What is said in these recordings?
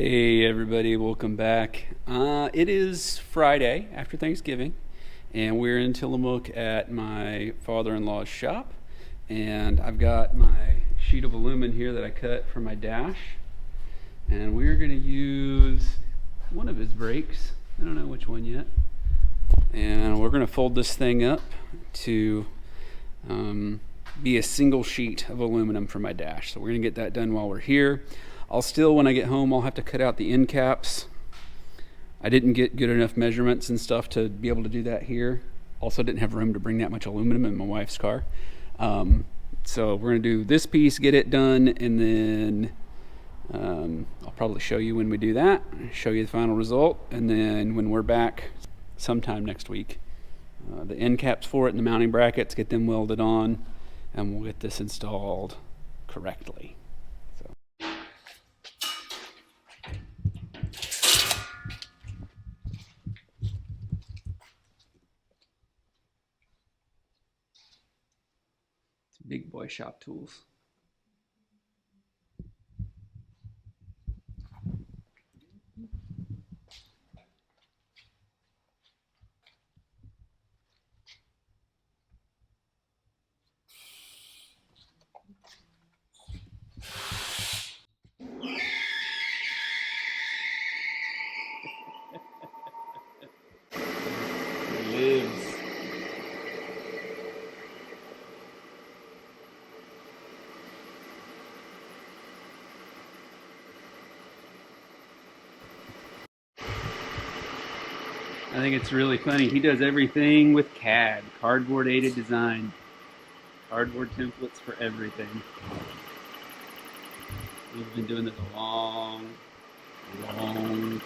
Hey everybody, welcome back. It is Friday after Thanksgiving, and we're in Tillamook at my father-in-law's shop, and I've got my sheet of aluminum here that I cut for my dash, and we're going to use one of his brakes. I don't know which one yet. And we're going to fold this thing up to be a single sheet of aluminum for my dash. So we're going to get that done while we're here. When I get home, I'll have to cut out the end caps. I didn't get good enough measurements and stuff to be able to do that here. Also didn't have room to bring that much aluminum in my wife's car. So we're gonna do this piece, get it done, and then I'll probably show you when we do that, show you the final result, and then when we're back sometime next week, the end caps for it and the mounting brackets, get them welded on, and we'll get this installed correctly. Big boy shop tools. It lives. I think it's really funny. He does everything with CAD, cardboard aided design, cardboard templates for everything. He's been doing this a long time.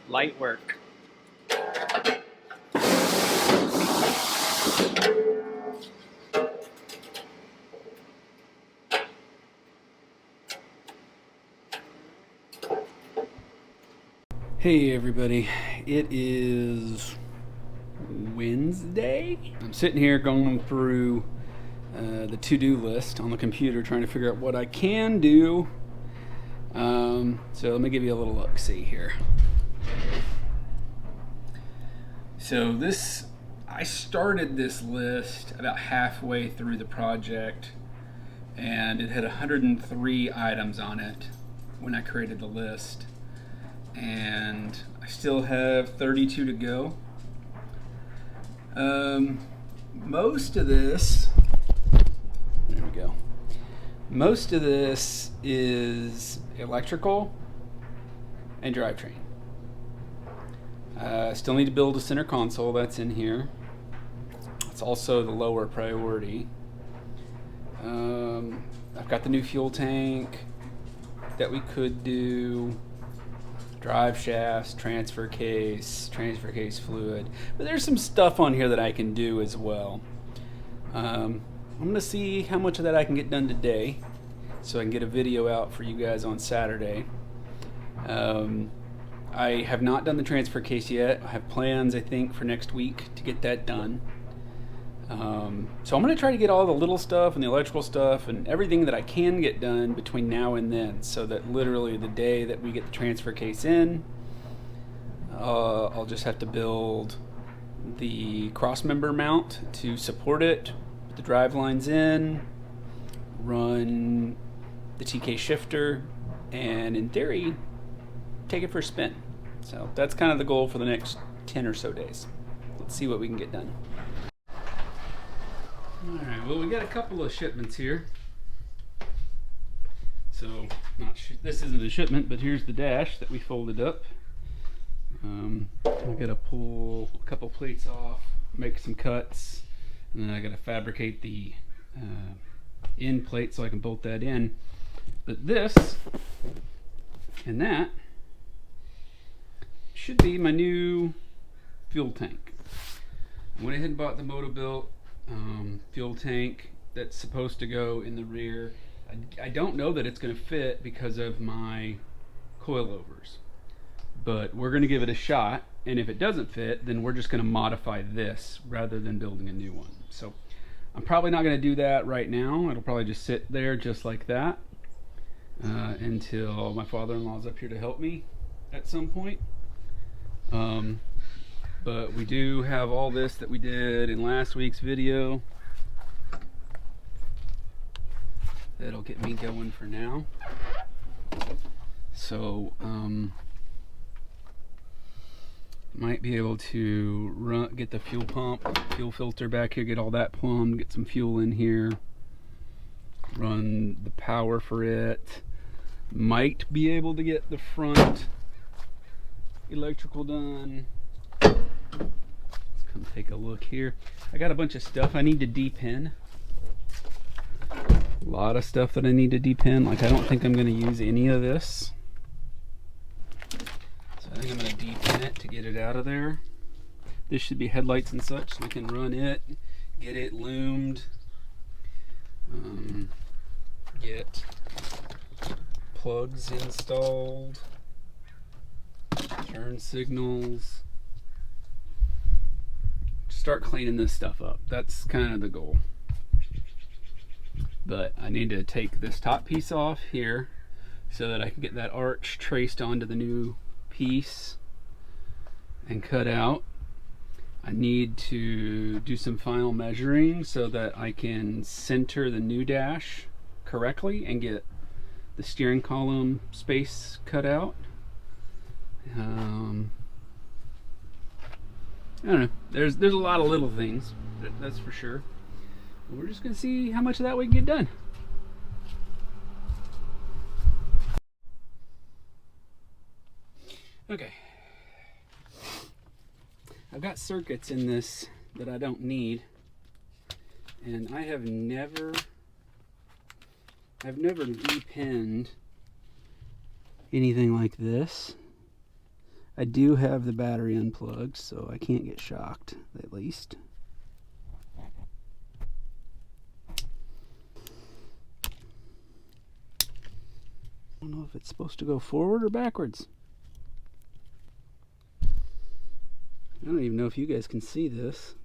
Light work. Hey everybody, it is Wednesday. I'm sitting here going through the to-do list on the computer, trying to figure out what I can do. So let me give you a little look-see here. So I started this list about halfway through the project, and it had 103 items on it when I created the list, and I still have 32 to go. Most of this, there we go. Most of this is electrical and drivetrain. Still need to build a center console, that's in here. It's also the lower priority. I've got the new fuel tank that we could do, drive shafts, transfer case fluid. But there's some stuff on here that I can do as well. I'm gonna see how much of that I can get done today, so I can get a video out for you guys on Saturday. I have not done the transfer case yet. I have plans, I think, for next week to get that done. So I'm going to try to get all the little stuff and the electrical stuff and everything that I can get done between now and then, so that literally the day that we get the transfer case in, I'll just have to build the cross member mount to support it, put the drive lines in, run the TK shifter, and in theory take it for a spin. So that's kind of the goal for the next 10 or so days. Let's see what we can get done. Alright, well, we got a couple of shipments here. So this isn't a shipment, but here's the dash that we folded up. I gotta pull a couple plates off, make some cuts, and then I gotta fabricate the end plate so I can bolt that in. But this and that should be my new fuel tank. I went ahead and bought the Motobuilt fuel tank that's supposed to go in the rear. I don't know that it's going to fit because of my coilovers, but we're going to give it a shot, and if it doesn't fit, then we're just going to modify this rather than building a new one. So I'm probably not going to do that right now. It'll probably just sit there just like that until my father-in-law is up here to help me at some point. But we do have all this that we did in last week's video. That'll get me going for now. So, might be able to get the fuel pump, fuel filter back here, get all that plumbed, get some fuel in here, run the power for it. Might be able to get the front electrical done. Let's come take a look here. I got a bunch of stuff I need to depin. A lot of stuff that I need to depin. Like, I don't think I'm going to use any of this. So I think I'm going to depin it to get it out of there. This should be headlights and such, so we can run it, get it loomed, get plugs installed, turn signals, start cleaning this stuff up. That's kind of the goal. But I need to take this top piece off here so that I can get that arch traced onto the new piece and cut out. I need to do some final measuring so that I can center the new dash correctly and get the steering column space cut out. I don't know. There's a lot of little things, that's for sure. We're just gonna see how much of that we can get done. Okay. I've got circuits in this that I don't need, and I have never depinned anything like this. I do have the battery unplugged, so I can't get shocked, at least. I don't know if it's supposed to go forward or backwards. don't even know if you guys can see this.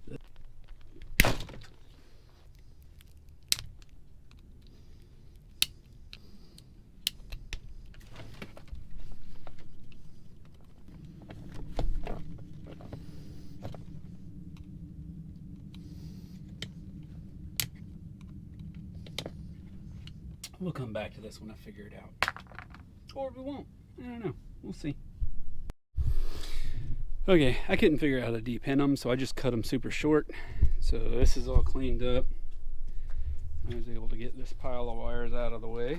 We'll come back to this when I figure it out. Or we won't. I don't know. We'll see. Okay, I couldn't figure out how to de-pin them, so I just cut them super short. So this is all cleaned up. I was able to get this pile of wires out of the way.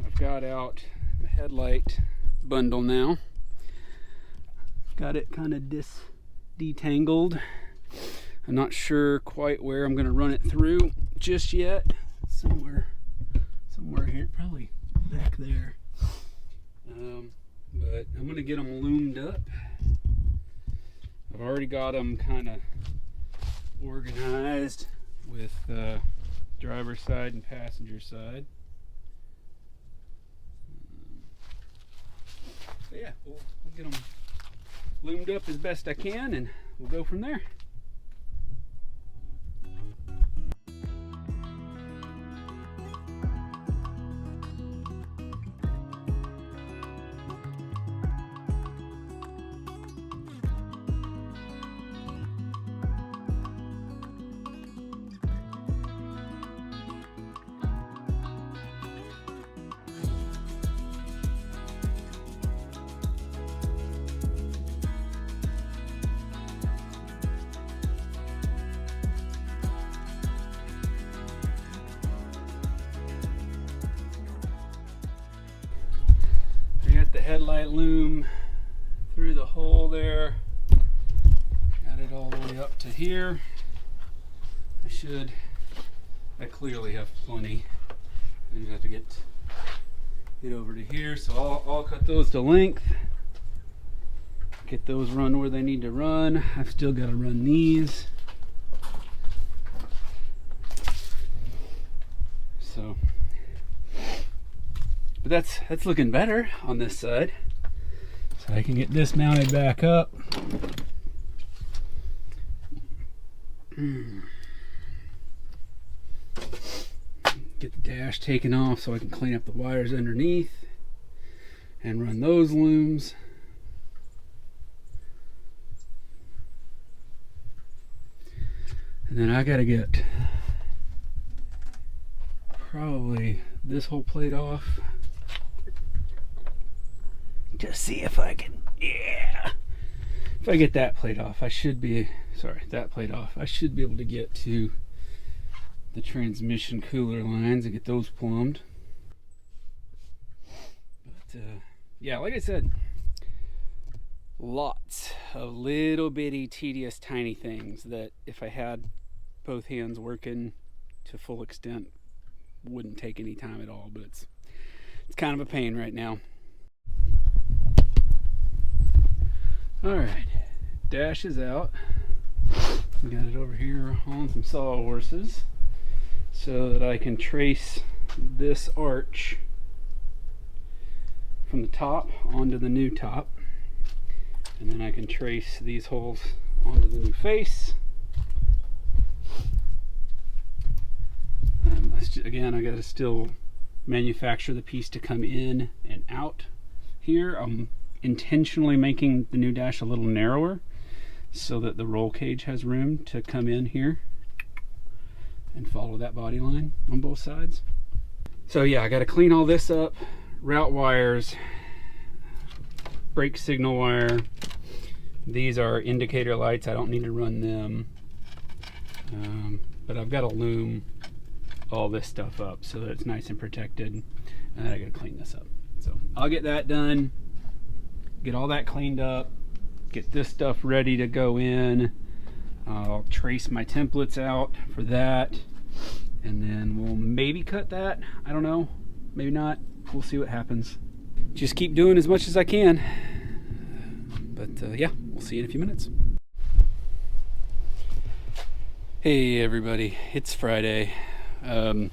I've got out the headlight bundle now. Got it kind of detangled. I'm not sure quite where I'm going to run it through just yet. Somewhere here, probably back there. But I'm going to get them loomed up. I've already got them kind of organized with driver's side and passenger side. So yeah, we'll get them loomed up as best I can, and we'll go from there. The headlight loom through the hole there. Got it all the way up to here. I clearly have plenty. I just have to get over to here. So I'll cut those to length. Get those run where they need to run. I've still got to run these. So. But that's looking better on this side. So I can get this mounted back up. Get the dash taken off so I can clean up the wires underneath and run those looms. And then I gotta get probably this whole plate off. Just see if I can, yeah. If I get that plate off, I should be, that plate off, I should be able to get to the transmission cooler lines and get those plumbed. But yeah, like I said, lots of little bitty tedious tiny things that if I had both hands working to full extent wouldn't take any time at all, but it's kind of a pain right now. Alright, dash is out. We got it over here on some sawhorses so that I can trace this arch from the top onto the new top, and then I can trace these holes onto the new face. Again, I got to still manufacture the piece to come in and out here. I'm intentionally making the new dash a little narrower so that the roll cage has room to come in here and follow that body line on both sides. So yeah, I got to clean all this up, route wires, brake signal wire. These are indicator lights, I don't need to run them, but I've got to loom all this stuff up so that it's nice and protected, and I got to clean this up. So I'll get that done, get all that cleaned up, get this stuff ready to go in. I'll trace my templates out for that, and then we'll maybe cut that. I don't know, maybe not. We'll see what happens. Just keep doing as much as I can. But yeah, we'll see you in a few minutes. Hey everybody, it's Friday. I'm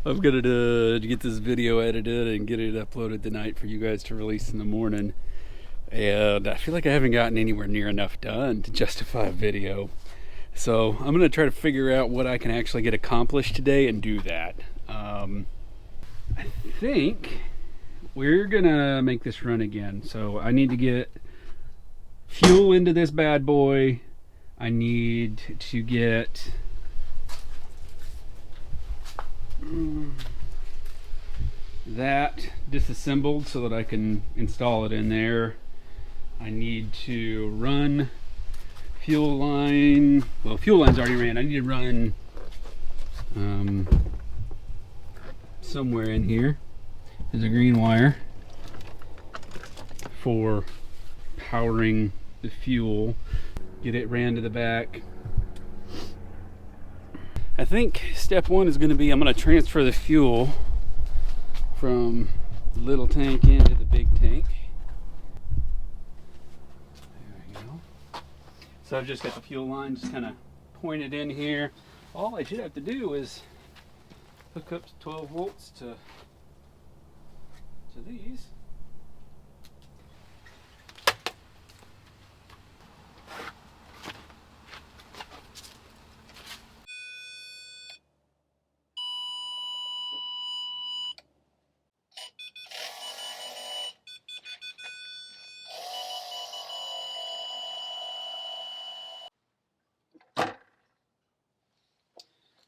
gonna get this video edited and get it uploaded tonight for you guys to release in the morning. And I feel like I haven't gotten anywhere near enough done to justify a video. So I'm gonna try to figure out what I can actually get accomplished today and do that. I think we're gonna make this run again. So I need to get fuel into this bad boy. I need to get that disassembled so that I can install it in there. I need to run fuel line. Well, fuel line's already ran. I need to run somewhere in here. There's a green wire for powering the fuel. Get it ran to the back. I think step one is going to be I'm going to transfer the fuel from the little tank into the big tank. There we go. So I've just got the fuel line just kind of pointed in here. All I should have to do is hook up 12 volts to these.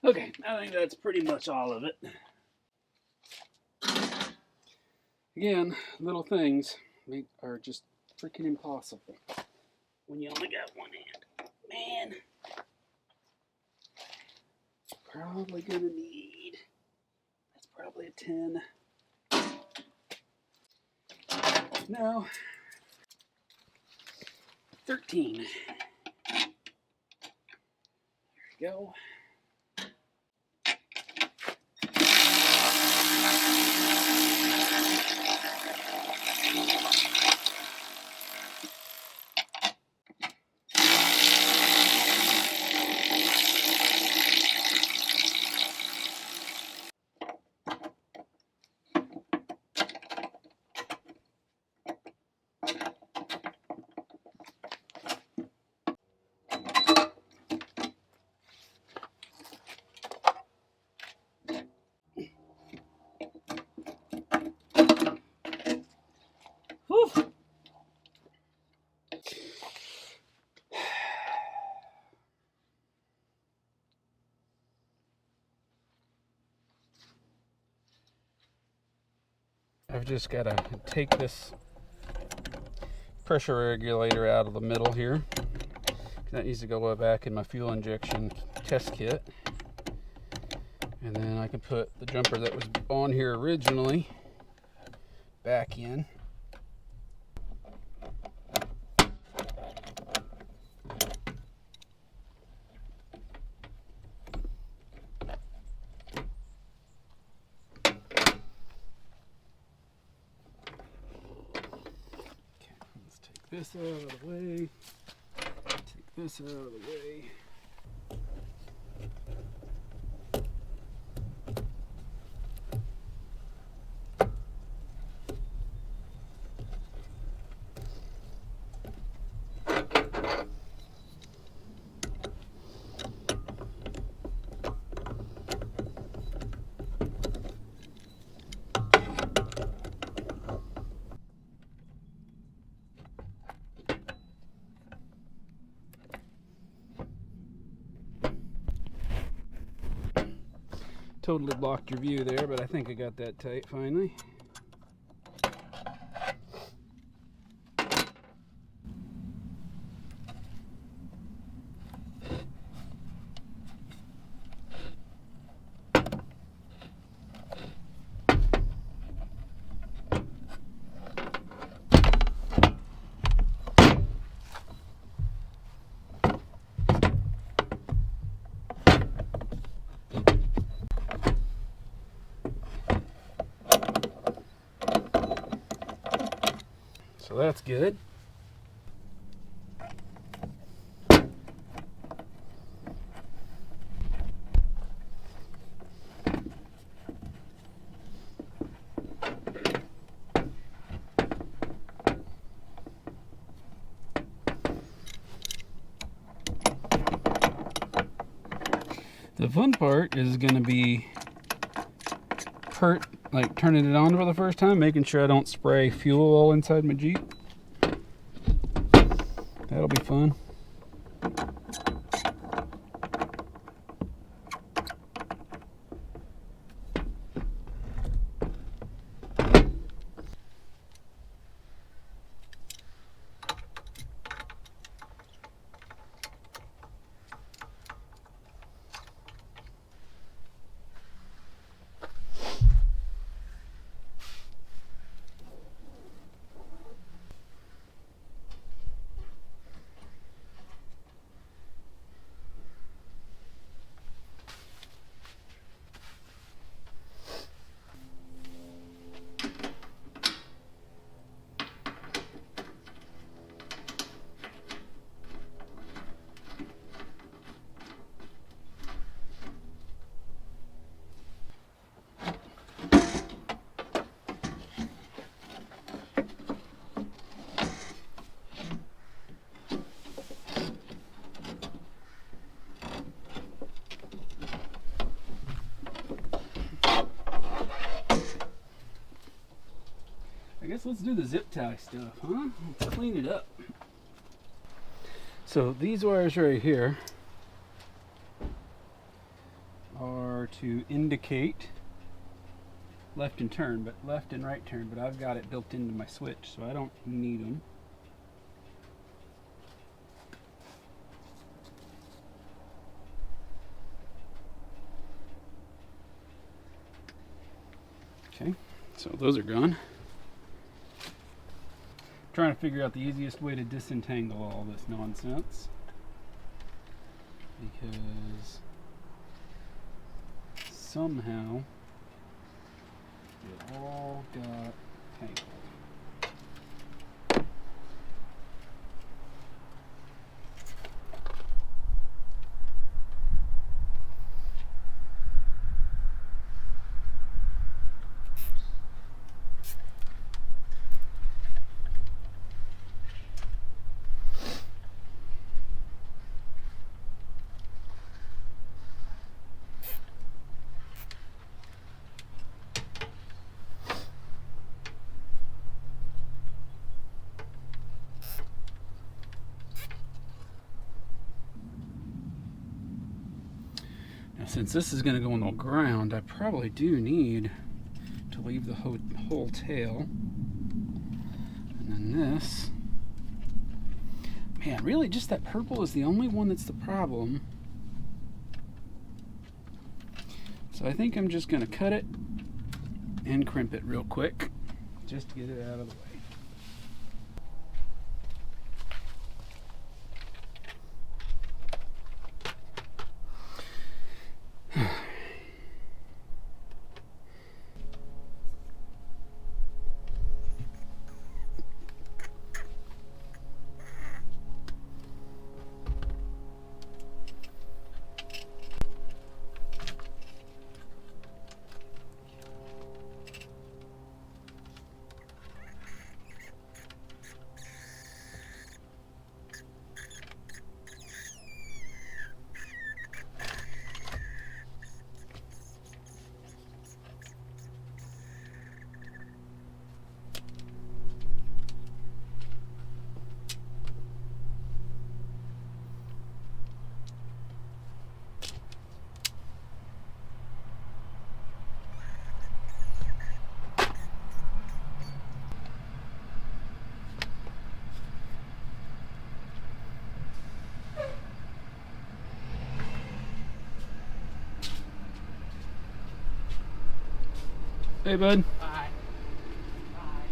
Okay, I think that's pretty much all of it. Again, little things are just freaking impossible when you only got one hand. Man, probably gonna need, that's probably a 10. No, 13. There we go. Whew. I've just got to take this pressure regulator out of the middle here. That needs to go back in my fuel injection test kit. And then I can put the jumper that was on here originally back in. This out of the way, take this out of the way. Totally blocked your view there, but I think I got that tight finally. So that's good. the fun part is going to be like turning it on for the first time, making sure I don't spray fuel all inside my Jeep. That'll be fun. I guess let's do the zip tie stuff, huh? Let's clean it up. So these wires right here are to indicate left and turn, but left and right turn, but I've got it built into my switch, so I don't need them. Okay, so those are gone. Trying to figure out the easiest way to disentangle all this nonsense, because somehow it all got tangled. Since this is going to go on the ground, I probably do need to leave the whole tail. And then this. Man, really just that purple is the only one that's the problem. So I think I'm just going to cut it and crimp it real quick, just to get it out of the way. Hey, bud. Bye. Bye.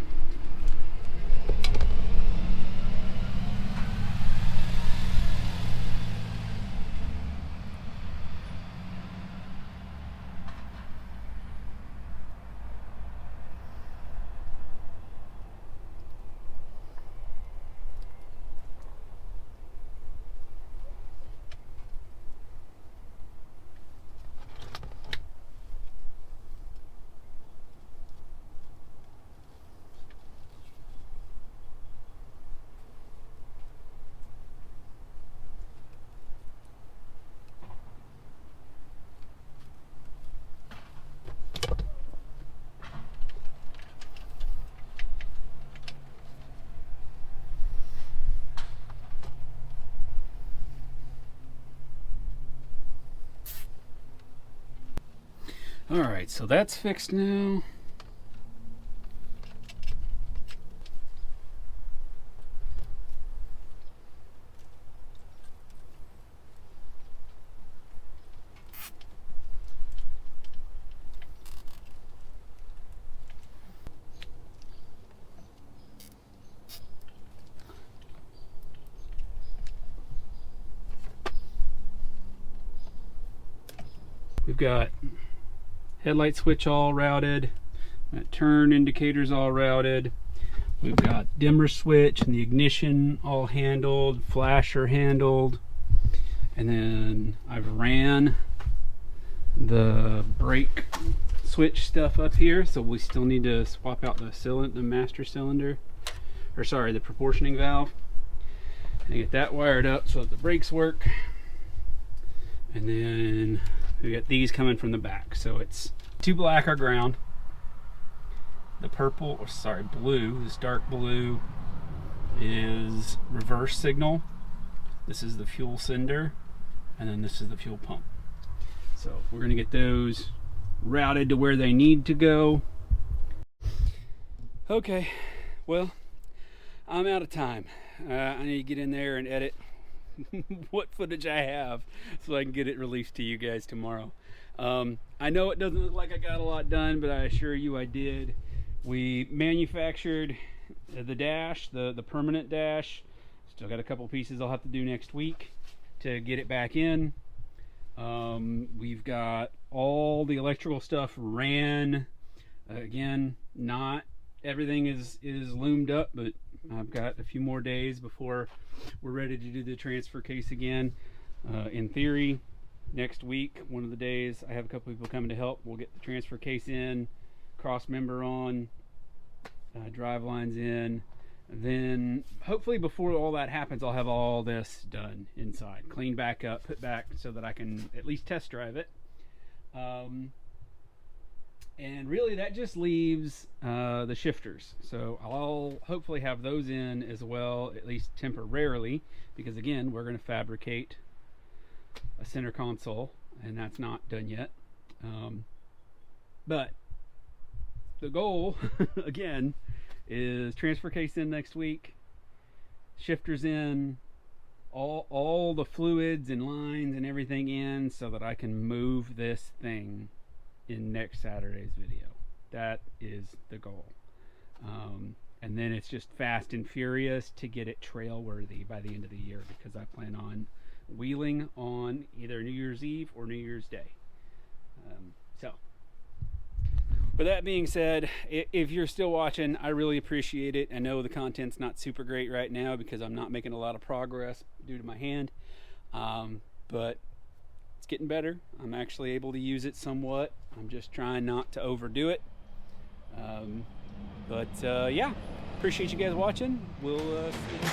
All right, so that's fixed now. We've got headlight switch all routed, turn indicators all routed. We've got dimmer switch and the ignition all handled, flasher handled, and then I've ran the brake switch stuff up here, so we still need to swap out the master cylinder, or sorry, the proportioning valve, and get that wired up so that the brakes work. And then we got these coming from the back, so it's 2 black are ground. The purple, or sorry, blue, this dark blue is reverse signal. This is the fuel sender, and then this is the fuel pump. So we're gonna get those routed to where they need to go. Okay, well, I'm out of time. I need to get in there and edit what footage I have so I can get it released to you guys tomorrow. I know it doesn't look like I got a lot done, but I assure you I did. We manufactured the dash, the permanent dash. Still got a couple pieces I'll have to do next week to get it back in. We've got all the electrical stuff ran. Again, not everything is loomed up, but I've got a few more days before we're ready to do the transfer case again. In theory, next week, one of the days, I have a couple people coming to help. We'll get the transfer case in, cross member on, drive lines in. Then hopefully before all that happens, I'll have all this done inside, cleaned back up, put back so that I can at least test drive it. And really that just leaves the shifters. So I'll hopefully have those in as well, at least temporarily, because again, we're going to fabricate a center console, and that's not done yet. But the goal, again, is transfer case in next week, shifters in, all the fluids and lines and everything in, so that I can move this thing in next Saturday's video. That is the goal. And then it's just fast and furious to get it trail worthy by the end of the year, because I plan on wheeling on either New Year's Eve or New Year's Day. So with that being said, if you're still watching, I really appreciate it. I know the content's not super great right now because I'm not making a lot of progress due to my hand, but it's getting better. I'm actually able to use it somewhat. I'm just trying not to overdo it. Yeah, appreciate you guys watching. We'll see you.